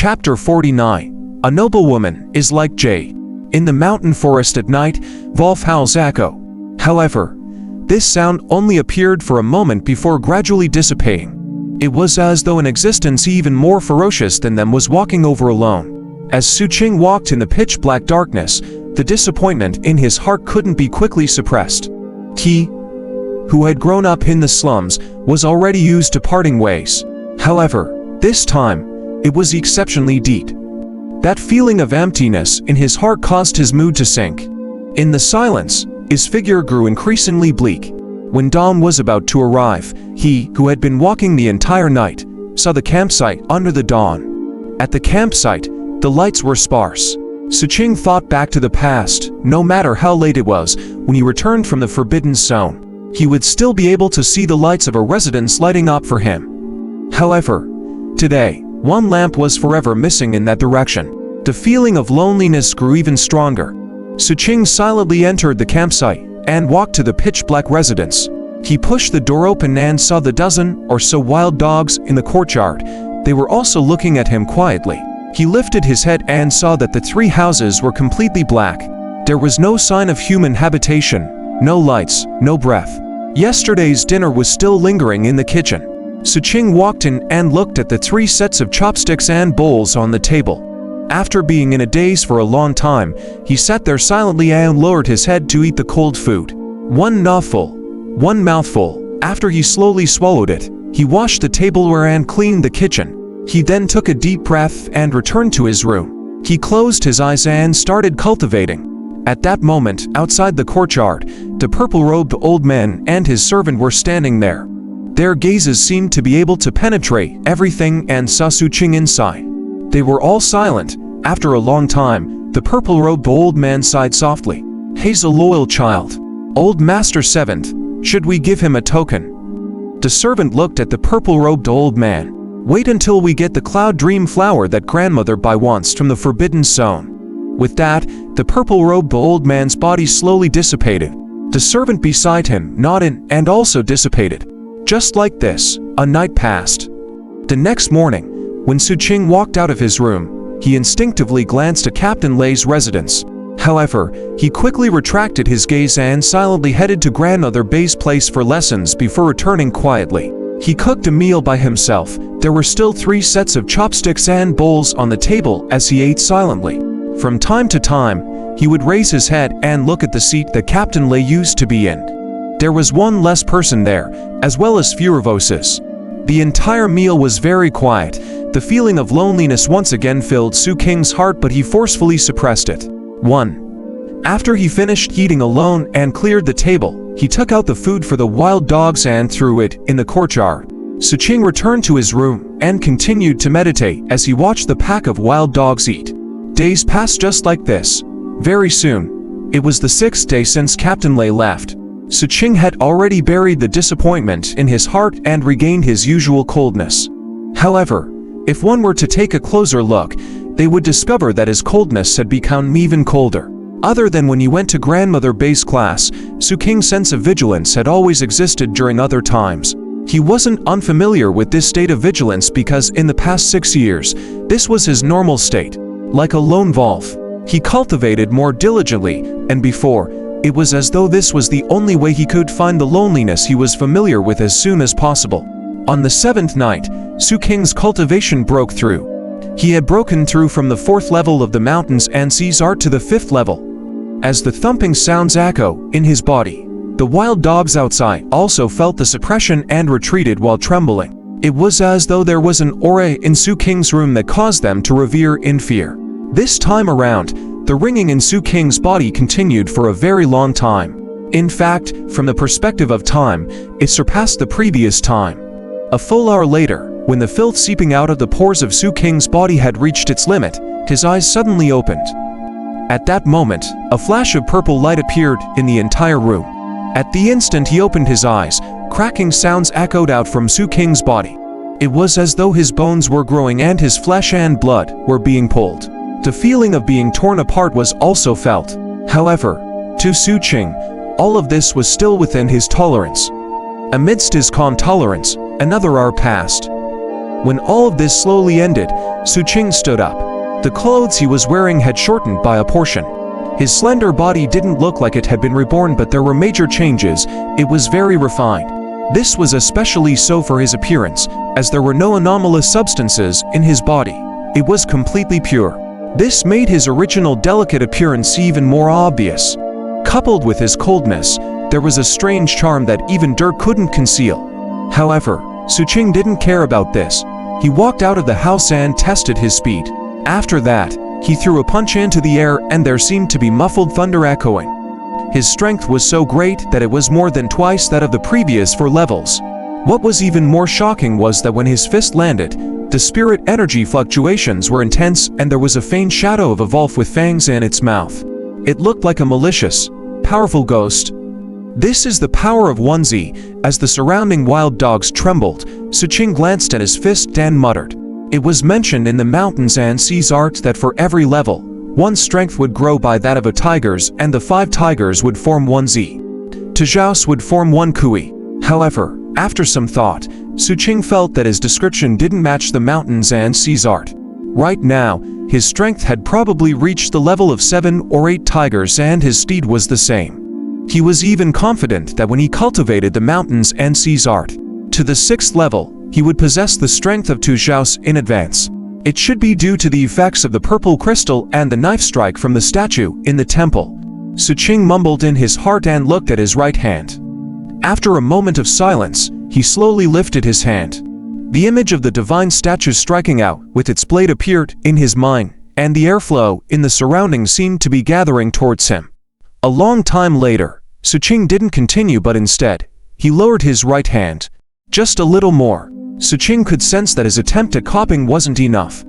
Chapter 49. A noblewoman is like Jade. In the mountain forest at night, wolf howls echo. However, this sound only appeared for a moment before gradually dissipating. It was as though an existence even more ferocious than them was walking over alone. As Xu Qing walked in the pitch-black darkness, the disappointment in his heart couldn't be quickly suppressed. He, who had grown up in the slums, was already used to parting ways. However, this time, it was exceptionally deep. That feeling of emptiness in his heart caused his mood to sink. In the silence, his figure grew increasingly bleak. When dawn was about to arrive, he, who had been walking the entire night, saw the campsite under the dawn. At the campsite, the lights were sparse. Xu Qing thought back to the past. No matter how late it was, when he returned from the Forbidden Zone, he would still be able to see the lights of a residence lighting up for him. However, today, one lamp was forever missing in that direction. The feeling of loneliness grew even stronger. Xu Qing silently entered the campsite and walked to the pitch-black residence. He pushed the door open and saw the dozen or so wild dogs in the courtyard. They were also looking at him quietly. He lifted his head and saw that the three houses were completely black. There was no sign of human habitation, no lights, no breath. Yesterday's dinner was still lingering in the kitchen. Xu Qing walked in and looked at the three sets of chopsticks and bowls on the table. After being in a daze for a long time, he sat there silently and lowered his head to eat the cold food. One mouthful. After he slowly swallowed it, he washed the tableware and cleaned the kitchen. He then took a deep breath and returned to his room. He closed his eyes and started cultivating. At that moment, outside the courtyard, the purple-robed old man and his servant were standing there. Their gazes seemed to be able to penetrate everything and saw Xu Qing inside. They were all silent. After a long time, the purple-robed old man sighed softly. "He's a loyal child. Old Master Seventh, should we give him a token?" The servant looked at the purple-robed old man. "Wait until we get the cloud dream flower that grandmother buy wants from the Forbidden Zone." With that, the purple-robed old man's body slowly dissipated. The servant beside him nodded and also dissipated. Just like this, a night passed. The next morning, when Xu Qing walked out of his room, he instinctively glanced at Captain Lei's residence. However, he quickly retracted his gaze and silently headed to Grandmother Bei's place for lessons before returning quietly. He cooked a meal by himself. There were still three sets of chopsticks and bowls on the table as he ate silently. From time to time, he would raise his head and look at the seat that Captain Lei used to be in. There was one less person there, as well as fewer voices. The entire meal was very quiet. The feeling of loneliness once again filled Xu Qing's heart, but he forcefully suppressed it. 1. After he finished eating alone and cleared the table, he took out the food for the wild dogs and threw it in the courtyard. Xu Qing returned to his room and continued to meditate as he watched the pack of wild dogs eat. Days passed just like this. Very soon, it was the 6th day since Captain Lei left. Xu Qing had already buried the disappointment in his heart and regained his usual coldness. However, if one were to take a closer look, they would discover that his coldness had become even colder. Other than when he went to Grandmother Bei's class, Xu Qing's sense of vigilance had always existed during other times. He wasn't unfamiliar with this state of vigilance because in the past 6 years, this was his normal state. Like a lone wolf, he cultivated more diligently, and before, it was as though this was the only way he could find the loneliness he was familiar with as soon as possible. On the 7th night, Xu Qing's cultivation broke through. He had broken through from the 4th level of the mountains and sees art to the 5th level. As the thumping sounds echo in his body, the wild dogs outside also felt the suppression and retreated while trembling. It was as though there was an aura in Xu Qing's room that caused them to revere in fear. This time around, the ringing in Xu Qing's body continued for a very long time. In fact, from the perspective of time, it surpassed the previous time. A full hour later, when the filth seeping out of the pores of Xu Qing's body had reached its limit, his eyes suddenly opened. At that moment, a flash of purple light appeared in the entire room. At the instant he opened his eyes, cracking sounds echoed out from Xu Qing's body. It was as though his bones were growing and his flesh and blood were being pulled. The feeling of being torn apart was also felt. However, to Xu Qing, all of this was still within his tolerance. Amidst his calm tolerance, another hour passed. When all of this slowly ended, Xu Qing stood up. The clothes he was wearing had shortened by a portion. His slender body didn't look like it had been reborn, but there were major changes. It was very refined. This was especially so for his appearance, as there were no anomalous substances in his body. It was completely pure. This made his original delicate appearance even more obvious. Coupled with his coldness, there was a strange charm that even dirt couldn't conceal. However, Xu Qing didn't care about this. He walked out of the house and tested his speed. After that, he threw a punch into the air and there seemed to be muffled thunder echoing. His strength was so great that it was more than twice that of the previous 4 levels. What was even more shocking was that when his fist landed, the spirit energy fluctuations were intense and there was a faint shadow of a wolf with fangs in its mouth. It looked like a malicious, powerful ghost. This is the power of 1Z. As the surrounding wild dogs trembled, Xu Qing glanced at his fist and muttered. It was mentioned in the mountains and seas art that for every level, one's strength would grow by that of a tiger's, and the 5 tigers would form 1Z. Tijous would form 1 Kui. However, after some thought, Xu Qing felt that his description didn't match the mountains and seas art. Right now, his strength had probably reached the level of 7 or 8 tigers and his steed was the same. He was even confident that when he cultivated the mountains and seas art to the 6th level, he would possess the strength of Tijous in advance. It should be due to the effects of the purple crystal and the knife strike from the statue in the temple. Xu Qing mumbled in his heart and looked at his right hand. After a moment of silence, he slowly lifted his hand. The image of the divine statue striking out with its blade appeared in his mind, and the airflow in the surroundings seemed to be gathering towards him. A long time later, Xu Qing didn't continue but instead, he lowered his right hand. Just a little more. Xu Qing could sense that his attempt at copying wasn't enough.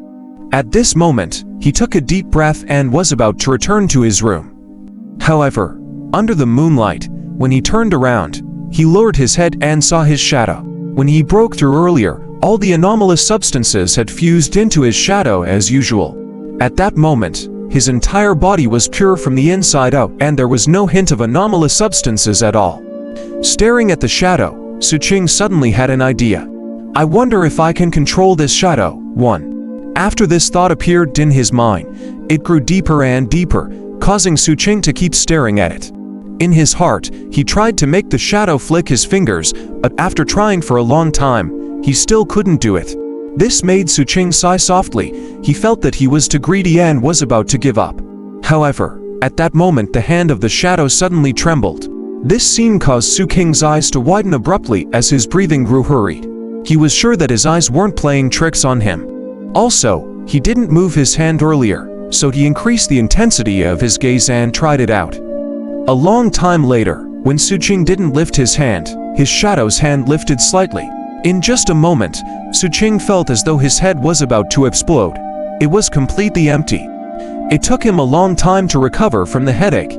At this moment, he took a deep breath and was about to return to his room. However, under the moonlight, when he turned around, he lowered his head and saw his shadow. When he broke through earlier, all the anomalous substances had fused into his shadow as usual. At that moment, his entire body was pure from the inside out and there was no hint of anomalous substances at all. Staring at the shadow, Xu Qing suddenly had an idea. I wonder if I can control this shadow. 1. After this thought appeared in his mind, it grew deeper and deeper, causing Xu Qing to keep staring at it. In his heart, he tried to make the shadow flick his fingers, but after trying for a long time, he still couldn't do it. This made Xu Qing sigh softly. He felt that he was too greedy and was about to give up. However, at that moment the hand of the shadow suddenly trembled. This scene caused Xu Qing's eyes to widen abruptly as his breathing grew hurried. He was sure that his eyes weren't playing tricks on him. Also, he didn't move his hand earlier, so he increased the intensity of his gaze and tried it out. A long time later, when Xu Qing didn't lift his hand, his shadow's hand lifted slightly. In just a moment, Xu Qing felt as though his head was about to explode. It was completely empty. It took him a long time to recover from the headache.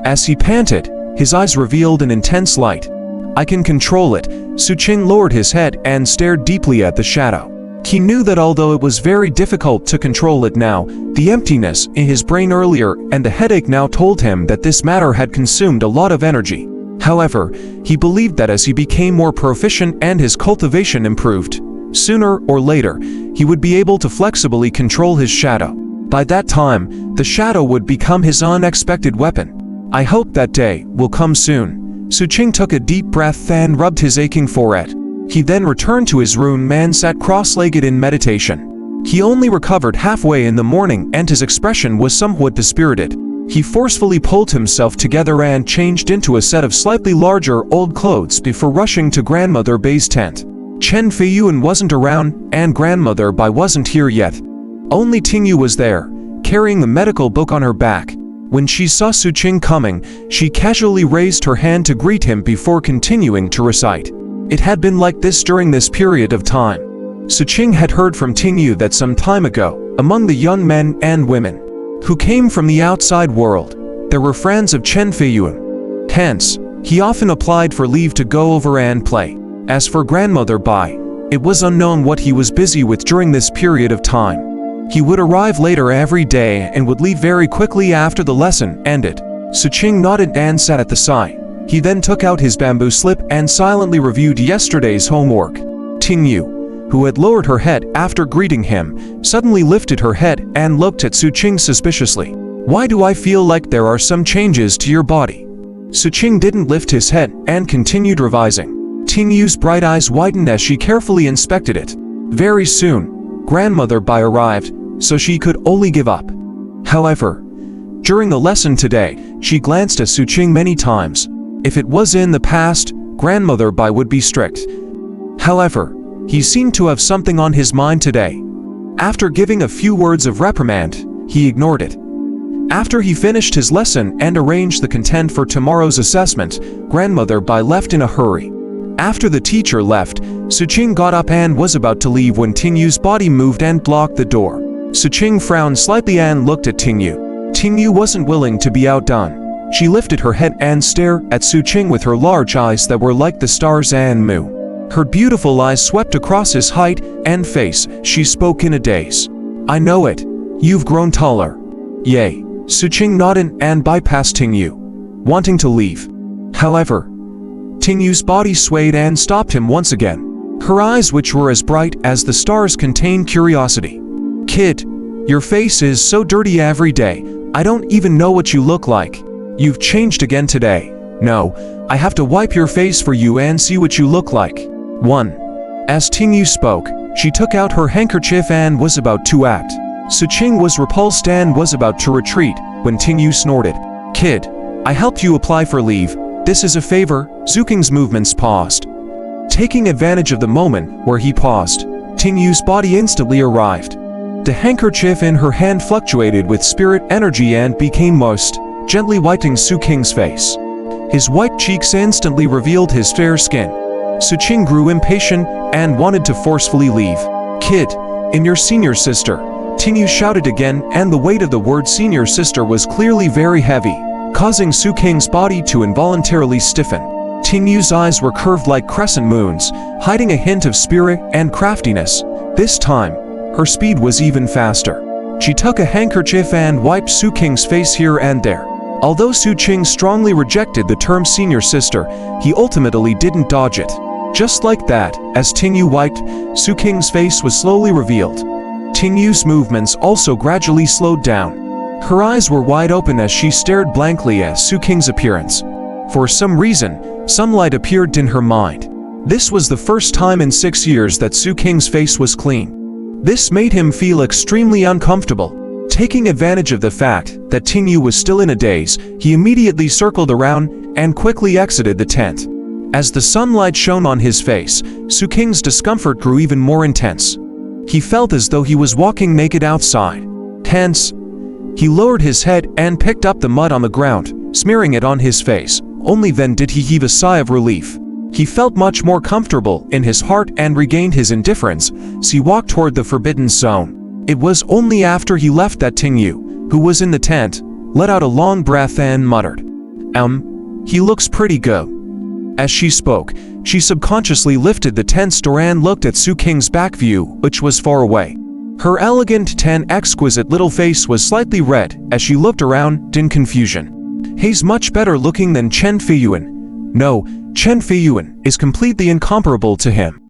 As he panted, his eyes revealed an intense light. I can control it. Xu Qing lowered his head and stared deeply at the shadow. He knew that although it was very difficult to control it now, the emptiness in his brain earlier and the headache now told him that this matter had consumed a lot of energy. However, he believed that as he became more proficient and his cultivation improved, sooner or later, he would be able to flexibly control his shadow. By that time, the shadow would become his unexpected weapon. I hope that day will come soon. Xu Qing took a deep breath and rubbed his aching forehead. He then returned to his room and sat cross-legged in meditation. He only recovered halfway in the morning and his expression was somewhat dispirited. He forcefully pulled himself together and changed into a set of slightly larger old clothes before rushing to Grandmother Bai's tent. Chen Feiyuan wasn't around, and Grandmother Bai wasn't here yet. Only Tingyu was there, carrying the medical book on her back. When she saw Xu Qing coming, she casually raised her hand to greet him before continuing to recite. It had been like this during this period of time. Xu Qing had heard from Tingyu that some time ago, among the young men and women who came from the outside world, there were friends of Chen Feiyuan. Hence, he often applied for leave to go over and play. As for Grandmother Bai, it was unknown what he was busy with during this period of time. He would arrive later every day and would leave very quickly after the lesson ended. Xu Qing nodded and sat at the side. He then took out his bamboo slip and silently reviewed yesterday's homework. Tingyu, who had lowered her head after greeting him, suddenly lifted her head and looked at Xu Qing suspiciously. "Why do I feel like there are some changes to your body?" Xu Qing didn't lift his head and continued revising. Ting Yu's bright eyes widened as she carefully inspected it. Very soon, Grandmother Bai arrived, so she could only give up. However, during the lesson today, she glanced at Xu Qing many times. If it was in the past, Grandmother Bai would be strict. However, he seemed to have something on his mind today. After giving a few words of reprimand, he ignored it. After he finished his lesson and arranged the content for tomorrow's assessment, Grandmother Bai left in a hurry. After the teacher left, Xu Qing got up and was about to leave when Ting Yu's body moved and blocked the door. Xu Qing frowned slightly and looked at Ting Yu. Ting Yu wasn't willing to be outdone. She lifted her head and stared at Xu Qing with her large eyes that were like the stars and moon. Her beautiful eyes swept across his height and face. She spoke in a daze. "I know it. You've grown taller." "Yay." Xu Qing nodded and bypassed Ting Yu, wanting to leave. However, Ting Yu's body swayed and stopped him once again. Her eyes, which were as bright as the stars, contained curiosity. "Kid, your face is so dirty every day. I don't even know what you look like. You've changed again today. No, I have to wipe your face for you and see what you look like." 1. As Ting Yu spoke, she took out her handkerchief and was about to act. Xu Qing was repulsed and was about to retreat when Ting Yu snorted. "Kid, I helped you apply for leave. This is a favor." Xu Qing's movements paused. Taking advantage of the moment where he paused, Ting Yu's body instantly arrived. The handkerchief in her hand fluctuated with spirit energy and became moist, gently wiping Xu Qing's face. His white cheeks instantly revealed his fair skin. Xu Qing grew impatient and wanted to forcefully leave. "Kid, I'm your senior sister." Ting Yu shouted again, and the weight of the word senior sister was clearly very heavy, causing Xu Qing's body to involuntarily stiffen. Ting Yu's eyes were curved like crescent moons, hiding a hint of spirit and craftiness. This time, her speed was even faster. She took a handkerchief and wiped Xu Qing's face here and there. Although Xu Qing strongly rejected the term senior sister, he ultimately didn't dodge it. Just like that, as Ting Yu wiped, Xu Qing's face was slowly revealed. Ting Yu's movements also gradually slowed down. Her eyes were wide open as she stared blankly at Xu Qing's appearance. For some reason, some light appeared in her mind. This was the first time in 6 years that Xu Qing's face was clean. This made him feel extremely uncomfortable. Taking advantage of the fact that Ting Yu was still in a daze, he immediately circled around and quickly exited the tent. As the sunlight shone on his face, Xu Qing's discomfort grew even more intense. He felt as though he was walking naked outside. Hence, he lowered his head and picked up the mud on the ground, smearing it on his face. Only then did he heave a sigh of relief. He felt much more comfortable in his heart and regained his indifference as he walked toward the forbidden zone. It was only after he left that Ting Yu, who was in the tent, let out a long breath and muttered, He looks pretty good." As she spoke, she subconsciously lifted the tent's door and looked at Xu Qing's back view, which was far away. Her elegant, exquisite little face was slightly red as she looked around in confusion. "He's much better looking than Chen Feiyuan. No, Chen Feiyuan is completely incomparable to him."